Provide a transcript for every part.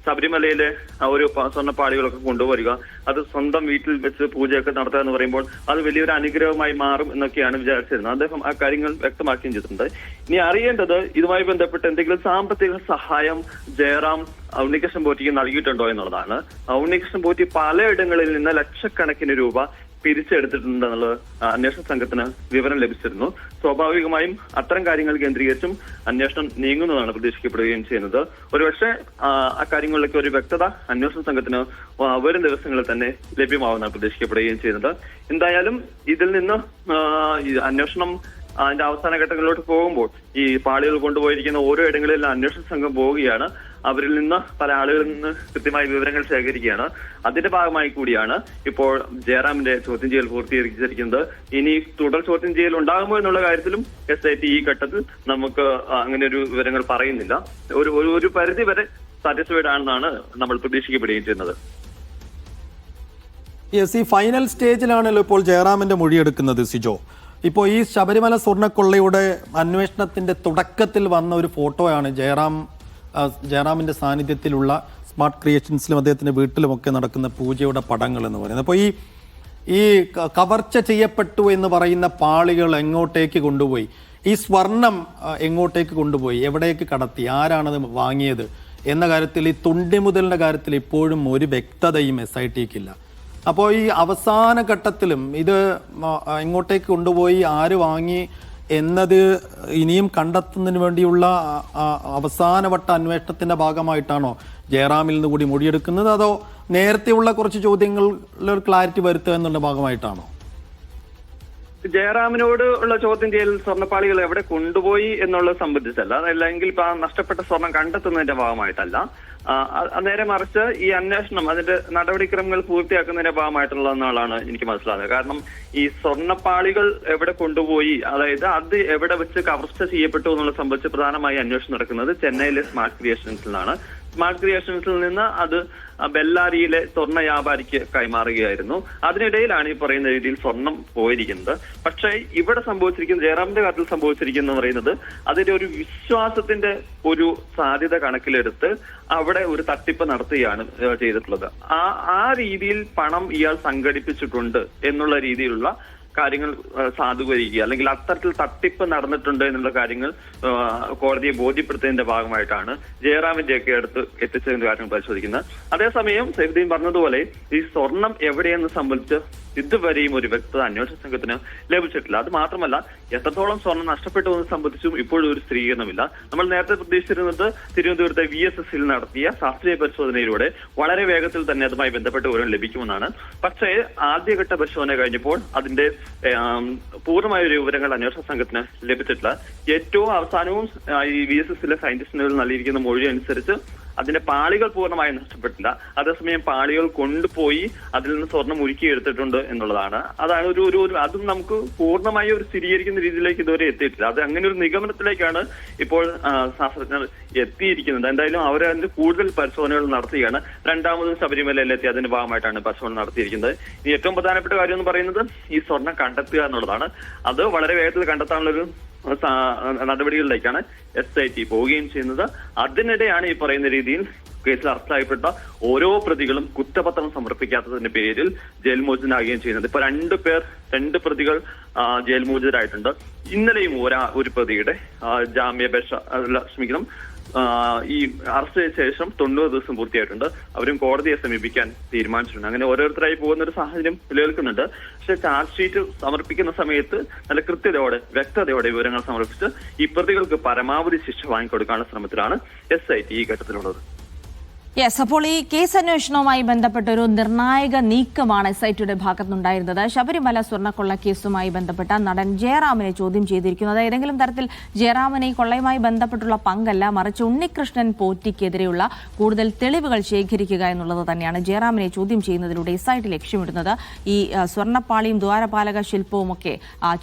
ശബരിമലയിലെ ഒരു സ്വർണ്ണപ്പാളികളൊക്കെ കൊണ്ടുവരിക, അത് സ്വന്തം വീട്ടിൽ വെച്ച് പൂജയൊക്കെ നടത്തുക എന്ന് പറയുമ്പോൾ അത് വലിയൊരു അനുഗ്രഹമായി മാറും എന്നൊക്കെയാണ് വിചാരിച്ചിരുന്നത്. അദ്ദേഹം ആ കാര്യങ്ങൾ വ്യക്തമാക്കുകയും ചെയ്തിട്ടുണ്ട്. ഇനി അറിയേണ്ടത് ഇതുമായി ബന്ധപ്പെട്ട് എന്തെങ്കിലും സാമ്പത്തിക സഹായം ജയറാം ഉണ്ണികൃഷ്ണൻ പോറ്റിക്ക് നൽകിയിട്ടുണ്ടോ എന്നുള്ളതാണ്. ഉണ്ണികൃഷ്ണൻ പോറ്റി പലയിടങ്ങളിൽ നിന്ന് ലക്ഷക്കണക്കിന് രൂപ പിരിച്ചെടുത്തിട്ടുണ്ടെന്നുള്ളത് അന്വേഷണ സംഘത്തിന് വിവരം ലഭിച്ചിരുന്നു. സ്വാഭാവികമായും അത്തരം കാര്യങ്ങൾ കേന്ദ്രീകരിച്ചും അന്വേഷണം നീങ്ങുന്നതാണ് പ്രതീക്ഷിക്കപ്പെടുകയും ചെയ്യുന്നത്. ഒരുപക്ഷെ അക്കാര്യങ്ങളിലൊക്കെ ഒരു വ്യക്തത അന്വേഷണ സംഘത്തിന് വരും ദിവസങ്ങളിൽ തന്നെ ലഭ്യമാവുന്നതാണ് പ്രതീക്ഷിക്കപ്പെടുകയും ചെയ്യുന്നത്. എന്തായാലും ഇതിൽ നിന്ന് അന്വേഷണം അതിന്റെ അവസാന ഘട്ടങ്ങളിലോട്ട് പോകുമ്പോൾ ഈ പാളികൾ കൊണ്ടുപോയിരിക്കുന്ന ഓരോ ഇടങ്ങളിൽ അന്വേഷണ സംഘം പോവുകയാണ്. അവരിൽ നിന്ന് പല ആളുകളിൽ നിന്ന് കൃത്യമായ വിവരങ്ങൾ ശേഖരിക്കുകയാണ്. അതിന്റെ ഭാഗമായി കൂടിയാണ് ഇപ്പോൾ ജയറാമിന്റെ ചോദ്യം ചെയ്യൽ പൂർത്തീകരിച്ചിരിക്കുന്നത്. ഇനി തുടർ ചോദ്യം ചെയ്യൽ ഉണ്ടാകുമോ എന്നുള്ള കാര്യത്തിലും SIT ഈ ഘട്ടത്തിൽ നമുക്ക് അങ്ങനെ ഒരു വിവരങ്ങൾ പറയുന്നില്ല. ഒരു പരിധി വരെ സാറ്റിസ്ഫൈഡ് ആണെന്നാണ് നമ്മൾ പ്രതീക്ഷിക്കപ്പെടുകയും ചെയ്യുന്നത്. ഈ ഫൈനൽ സ്റ്റേജിലാണല്ലോ ഇപ്പോൾ ജയറാമിന്റെ മൊഴിയെടുക്കുന്നത് സിജോ. ഇപ്പോൾ ഈ ശബരിമല സ്വർണ്ണക്കൊള്ളയുടെ അന്വേഷണത്തിന്റെ തുടക്കത്തിൽ വന്ന ഒരു ഫോട്ടോയാണ് ജയറാമിന്റെ സാന്നിധ്യത്തിലുള്ള സ്മാർട്ട് ക്രിയേഷൻസിലും അദ്ദേഹത്തിന്റെ വീട്ടിലുമൊക്കെ നടക്കുന്ന പൂജയുടെ പടങ്ങൾ എന്ന് പറയുന്നത്. അപ്പോൾ ഈ കവർച്ച ചെയ്യപ്പെട്ടു എന്ന് പറയുന്ന പാളികൾ എങ്ങോട്ടേക്ക് കൊണ്ടുപോയി, ഈ സ്വർണം എങ്ങോട്ടേക്ക് കൊണ്ടുപോയി, എവിടേക്ക് കടത്തി, ആരാണത് വാങ്ങിയത് എന്ന കാര്യത്തിൽ, ഈ തുണ്ടിമുതലിന്റെ കാര്യത്തിൽ ഇപ്പോഴും ഒരു വ്യക്തതയും SITക്കില്ല. അപ്പോൾ ഈ അവസാന ഘട്ടത്തിലും ഇത് എങ്ങോട്ടേക്ക് കൊണ്ടുപോയി, ആര് വാങ്ങി എന്നത് ഇനിയും കണ്ടെത്തുന്നതിന് വേണ്ടിയുള്ള അവസാനവട്ട അന്വേഷണത്തിന്റെ ഭാഗമായിട്ടാണോ ജയറാമിൽ നിന്ന് കൂടി മൊഴിയെടുക്കുന്നത്, അതോ നേരത്തെയുള്ള കുറച്ച് ചോദ്യങ്ങളിൽ ക്ലാരിറ്റി വരുത്തുക എന്നുള്ള ഭാഗമായിട്ടാണോ? ജയറാമിനോട് ഉള്ള ചോദ്യം ചെയ്യൽ സ്വർണ്ണപ്പാളികൾ എവിടെ കൊണ്ടുപോയി എന്നുള്ളത് സംബന്ധിച്ചല്ല, അല്ലെങ്കിൽ ഇപ്പൊ നഷ്ടപ്പെട്ട സ്വർണം കണ്ടെത്തുന്നതിന്റെ ഭാഗമായിട്ടല്ല. നേരെ മറിച്ച് ഈ അന്വേഷണം അതിന്റെ നടപടിക്രമങ്ങൾ പൂർത്തിയാക്കുന്നതിന്റെ ഭാഗമായിട്ടുള്ളതെന്നാണ് എനിക്ക് മനസ്സിലാകുന്നത്. കാരണം ഈ സ്വർണ്ണപ്പാളികൾ എവിടെ കൊണ്ടുപോയി, അതായത് അത് എവിടെ വെച്ച് കവർച്ച ചെയ്യപ്പെട്ടു എന്നുള്ളത് സംബന്ധിച്ച് പ്രധാനമായി അന്വേഷണം നടക്കുന്നത് ചെന്നൈയിലെ സ്മാർട്ട് ക്രിയേഷൻസിലാണ്. സ്മാർട്ട് ക്രിയേഷൻസിൽ നിന്ന് അത് ബെല്ലാരിയിലെ സ്വർണ്ണ വ്യാപാരിക്ക് കൈമാറുകയായിരുന്നു. അതിനിടയിലാണ് ഈ പറയുന്ന രീതിയിൽ സ്വർണം പോയിരിക്കുന്നത്. പക്ഷേ ഇവിടെ സംഭവിച്ചിരിക്കുന്നത്, ജയറാമിന്റെ കാര്യത്തിൽ സംഭവിച്ചിരിക്കുന്നത് പറയുന്നത് അതിന്റെ ഒരു വിശ്വാസത്തിന്റെ ഒരു സാധ്യത കണക്കിലെടുത്ത് അവിടെ ഒരു തട്ടിപ്പ് നടത്തുകയാണ് ചെയ്തിട്ടുള്ളത്. ആ രീതിയിൽ പണം ഇയാൾ സംഘടിപ്പിച്ചിട്ടുണ്ട് എന്നുള്ള രീതിയിലുള്ള കാര്യങ്ങൾ സാധൂകരിക്കുക, അല്ലെങ്കിൽ അത്തരത്തിൽ തട്ടിപ്പ് നടന്നിട്ടുണ്ട് എന്നുള്ള കാര്യങ്ങൾ കോടതിയെ ബോധ്യപ്പെടുത്തുന്നതിന്റെ ഭാഗമായിട്ടാണ് ജയറാമിന്റെയൊക്കെ അടുത്ത് എത്തിച്ചതിന്റെ കാര്യങ്ങൾ പരിശോധിക്കുന്നത്. അതേസമയം സൈഫുദ്ദീൻ പറഞ്ഞതുപോലെ ഈ സ്വർണം എവിടെയെന്ന് സംബന്ധിച്ച് ഇതുവരെയും ഒരു വ്യക്തത അന്വേഷണ സംഘത്തിന് ലഭിച്ചിട്ടില്ല. അത് മാത്രമല്ല, എത്രത്തോളം സ്വർണം നഷ്ടപ്പെട്ടു എന്ന് സംബന്ധിച്ചും ഇപ്പോഴും ഒരു സ്ഥിരീകരണമില്ല. നമ്മൾ നേരത്തെ പ്രതീക്ഷിച്ചിരുന്നത് തിരുവനന്തപുരത്തെ VSSൽ നടത്തിയ ശാസ്ത്രീയ പരിശോധനയിലൂടെ വളരെ വേഗത്തിൽ തന്നെ അതുമായി ബന്ധപ്പെട്ട വിവരം ലഭിക്കുമെന്നാണ്. പക്ഷേ ആദ്യഘട്ട പരിശോധന കഴിഞ്ഞപ്പോൾ അതിന്റെ പൂർണ്ണമായ ഒരു വിവരങ്ങൾ അന്വേഷണ സംഘത്തിന് ലഭിച്ചിട്ടില്ല. ഏറ്റവും അവസാനവും ഈ VSSലെ സയന്റിസ്റ്റുകൾ നൽകിയിരിക്കുന്ന മൊഴി അനുസരിച്ച് അതിന്റെ പാളികൾ പൂർണ്ണമായും നഷ്ടപ്പെട്ടില്ല. അതേസമയം പാളികൾ കൊണ്ടുപോയി അതിൽ നിന്ന് സ്വർണം ഉരുക്കിയെടുത്തിട്ടുണ്ട് എന്നുള്ളതാണ്. അതാണ് അതും നമുക്ക് പൂർണ്ണമായി ഒരു സ്ഥിരീകരിക്കുന്ന രീതിയിലേക്ക് ഇതുവരെ എത്തിയിട്ടില്ല. അത് അങ്ങനെ ഒരു നിഗമനത്തിലേക്കാണ് ഇപ്പോൾ ശാസ്ത്രജ്ഞർ എത്തിയിരിക്കുന്നത്. എന്തായാലും അവർ അതിന്റെ കൂടുതൽ പരിശോധനകൾ നടത്തുകയാണ്. രണ്ടാമതും ശബരിമലയിലെത്തി അതിന്റെ ഭാഗമായിട്ടാണ് പരിശോധന നടത്തിയിരിക്കുന്നത്. ഇനി ഏറ്റവും പ്രധാനപ്പെട്ട കാര്യം എന്ന് പറയുന്നത് ഈ സ്വർണം കണ്ടെത്തുക എന്നുള്ളതാണ്. അത് വളരെ വേഗത്തിൽ കണ്ടെത്താനുള്ളൊരു നടപടികളിലേക്കാണ് SIT പോവുകയും ചെയ്യുന്നത്. അതിനിടെയാണ് ഈ പറയുന്ന രീതിയിൽ കേസിൽ അറസ്റ്റിലായപ്പെട്ട ഓരോ പ്രതികളും കുറ്റപത്രം സമർപ്പിക്കാത്തതിന്റെ പേരിൽ ജയിൽ മോചിതനാകുകയും ചെയ്യുന്നത്. ഇപ്പൊ രണ്ട് പ്രതികൾ ജയിൽ മോചിതരായിട്ടുണ്ട്. ഇന്നലെയും ഒരു പ്രതിയുടെ ഈ അറസ്റ്റ് ചെയ്ത ശേഷം 90 ദിവസം പൂർത്തിയായിട്ടുണ്ട്. അവരും കോടതിയെ സമീപിക്കാൻ തീരുമാനിച്ചിട്ടുണ്ട്. അങ്ങനെ ഓരോരുത്തരായി പോകുന്ന ഒരു സാഹചര്യം നിലനിൽക്കുന്നുണ്ട്. പക്ഷെ ചാർജ് ഷീറ്റ് സമർപ്പിക്കുന്ന സമയത്ത് നല്ല കൃത്യതയോടെ വ്യക്തതയോടെ വിവരങ്ങൾ സമർപ്പിച്ച് ഈ പ്രതികൾക്ക് പരമാവധി ശിക്ഷ വാങ്ങിക്കൊടുക്കാനുള്ള ശ്രമത്തിലാണ് SIT ഈ ഘട്ടത്തിലുള്ളത്. അപ്പോൾ ഈ കേസ് അന്വേഷണവുമായി ബന്ധപ്പെട്ട ഒരു നിർണായക നീക്കമാണ് SITയുടെ ഭാഗത്തുനിന്നുണ്ടായിരുന്നത്. ശബരിമല സ്വർണ്ണക്കൊള്ള കേസുമായി ബന്ധപ്പെട്ട നടൻ ജയറാമിനെ ചോദ്യം ചെയ്തിരിക്കുന്നത് ഏതെങ്കിലും തരത്തിൽ ജയറാമിനെ ഈ കൊള്ളയുമായി ബന്ധപ്പെട്ടുള്ള പങ്കല്ല, മറിച്ച് ഉണ്ണികൃഷ്ണൻ പോറ്റിക്കെതിരെയുള്ള കൂടുതൽ തെളിവുകൾ ശേഖരിക്കുക എന്നുള്ളത് തന്നെയാണ് ജയറാമിനെ ചോദ്യം ചെയ്യുന്നതിലൂടെ SIT ലക്ഷ്യമിടുന്നത്. ഈ സ്വർണ്ണപ്പാളിയും ദ്വാരപാലക ശില്പവും ഒക്കെ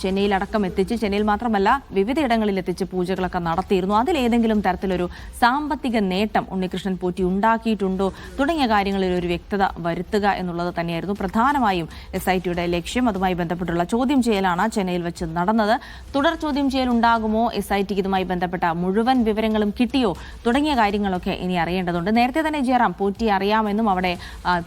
ചെന്നൈയിലടക്കം എത്തിച്ച്, ചെന്നൈയിൽ മാത്രമല്ല വിവിധയിടങ്ങളിൽ എത്തിച്ച് പൂജകളൊക്കെ നടത്തിയിരുന്നു. അതിലേതെങ്കിലും തരത്തിലൊരു സാമ്പത്തിക നേട്ടം ഉണ്ണികൃഷ്ണൻ പോറ്റി ഉണ്ടാകും ഉണ്ടാക്കിയിട്ടുണ്ടോ തുടങ്ങിയ കാര്യങ്ങളിൽ ഒരു വ്യക്തത വരുത്തുക എന്നുള്ളത് തന്നെയായിരുന്നു പ്രധാനമായും SITയുടെ ലക്ഷ്യം. അതുമായി ബന്ധപ്പെട്ടുള്ള ചോദ്യം ചെയ്യലാണ് ചെന്നൈയിൽ വെച്ച് നടന്നത്. തുടർ ചോദ്യം ചെയ്യൽ ഉണ്ടാകുമോ, SITക്ക് ഇതുമായി ബന്ധപ്പെട്ട മുഴുവൻ വിവരങ്ങളും കിട്ടിയോ തുടങ്ങിയ കാര്യങ്ങളൊക്കെ ഇനി അറിയേണ്ടതുണ്ട്. നേരത്തെ തന്നെ ജയറാം പോറ്റി അറിയാമെന്നും അവിടെ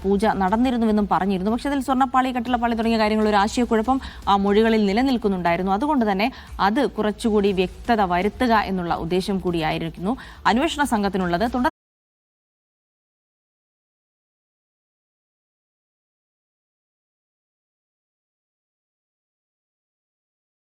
പൂജ നടന്നിരുന്നുവെന്നും പറഞ്ഞിരുന്നു. പക്ഷേ അതിൽ സ്വർണ്ണപ്പാളി, കട്ടിളപ്പാളി തുടങ്ങിയ കാര്യങ്ങൾ ഒരു ആശയക്കുഴപ്പം ആ മൊഴികളിൽ നിലനിൽക്കുന്നുണ്ടായിരുന്നു. അതുകൊണ്ട് തന്നെ അത് കുറച്ചുകൂടി വ്യക്തത വരുത്തുക എന്നുള്ള ഉദ്ദേശം കൂടിയായിരിക്കുന്നു അന്വേഷണ സംഘത്തിനുള്ളത്.